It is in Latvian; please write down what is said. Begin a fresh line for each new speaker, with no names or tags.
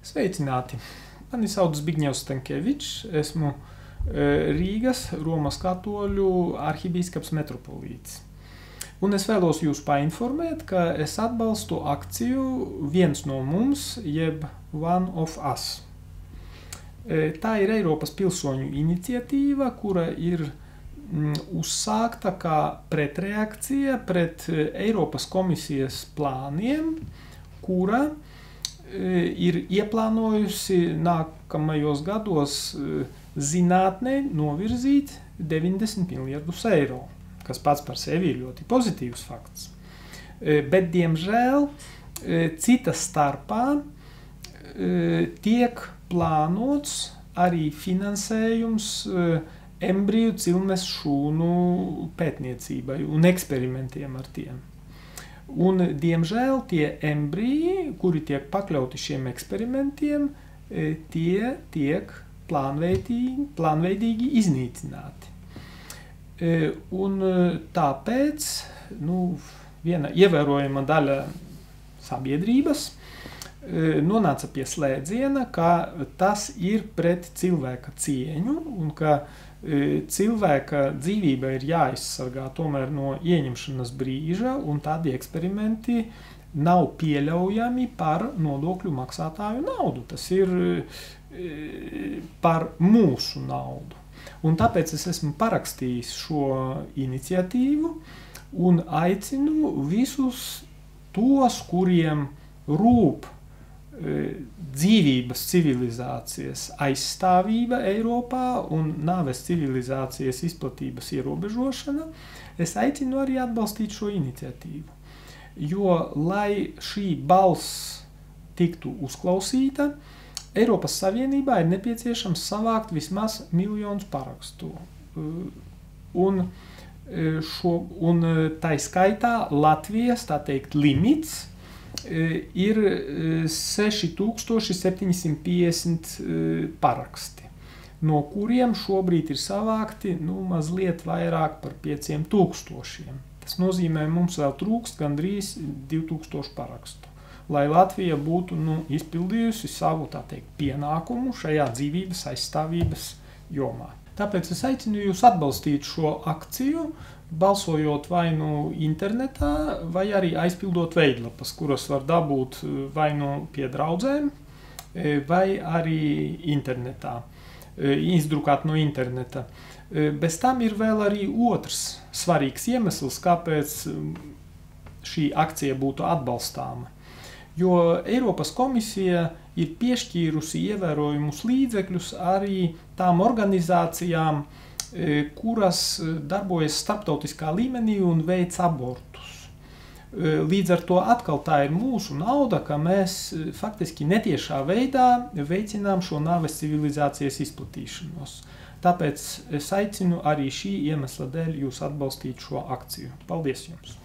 Sveicināti! Mani sauc Zbigņevs Stankēvičs, esmu Rīgas Romas katoļu arhibīskaps metropolīts. Un es vēlos jūs painformēt, ka es atbalstu akciju Viens no mums, jeb One of Us. Tā ir Eiropas pilsoņu iniciatīva, kura ir uzsākta kā pretreakcija pret Eiropas komisijas plāniem, kura ir ieplānojusi nākamajos gados zinātnei novirzīt 90 miljardus eiro, kas pats par sevi ir ļoti pozitīvs fakts. Bet, diemžēl, citas starpā tiek plānots arī finansējums embriju cilmes šūnu pētniecībai un eksperimentiem ar tiem. Un, diemžēl, tie embriji, kuri tiek pakļauti šiem eksperimentiem, tie tiek plānveidīgi iznīcināti. Un tāpēc viena ievērojama daļa sabiedrības nonāca pie slēdziena, ka tas ir pret cilvēka cieņu un ka cilvēka dzīvība ir jāizsargā tomēr no ieņemšanas brīža, un tādi eksperimenti nav pieļaujami par nodokļu maksātāju naudu. Tas ir par mūsu naudu. Un tāpēc es esmu parakstījis šo iniciatīvu un aicinu visus tos, kuriem rūp dzīvības civilizācijas aizstāvība Eiropā un nāves civilizācijas izplatības ierobežošana, es aicinu arī atbalstīt šo iniciatīvu. Jo, lai šī balss tiktu uzklausīta, Eiropas Savienībā ir nepieciešams savākt vismaz 1 miljonu parakstu. Un tai skaitā Latvijas, tā teikt, limits ir 6750 paraksti, no kuriem šobrīd ir savākti mazliet vairāk par 5000. Tas nozīmē, mums vēl trūkst gandrīz 2000 parakstu, lai Latvija būtu izpildījusi savu, tā teikt, pienākumu šajā dzīvības aizstāvības jomā. Tāpēc es aicinu jūs atbalstīt šo akciju, balsojot vai internetā, vai arī aizpildot veidlapas, kuras var dabūt vai pie draudzēm, vai arī internetā, izdrukāt no interneta. Bez tam ir vēl arī otrs svarīgs iemesls, kāpēc šī akcija būtu atbalstāma. Jo Eiropas komisija ir piešķīrusi ievērojumus līdzekļus arī tām organizācijām, kuras darbojas starptautiskā līmenī un veic abortus. Līdz ar to atkal tā ir mūsu nauda, ka mēs faktiski netiešā veidā veicinām šo nāves civilizācijas izplatīšanos. Tāpēc es aicinu arī šī iemesla dēļ jūs atbalstīt šo akciju. Paldies jums!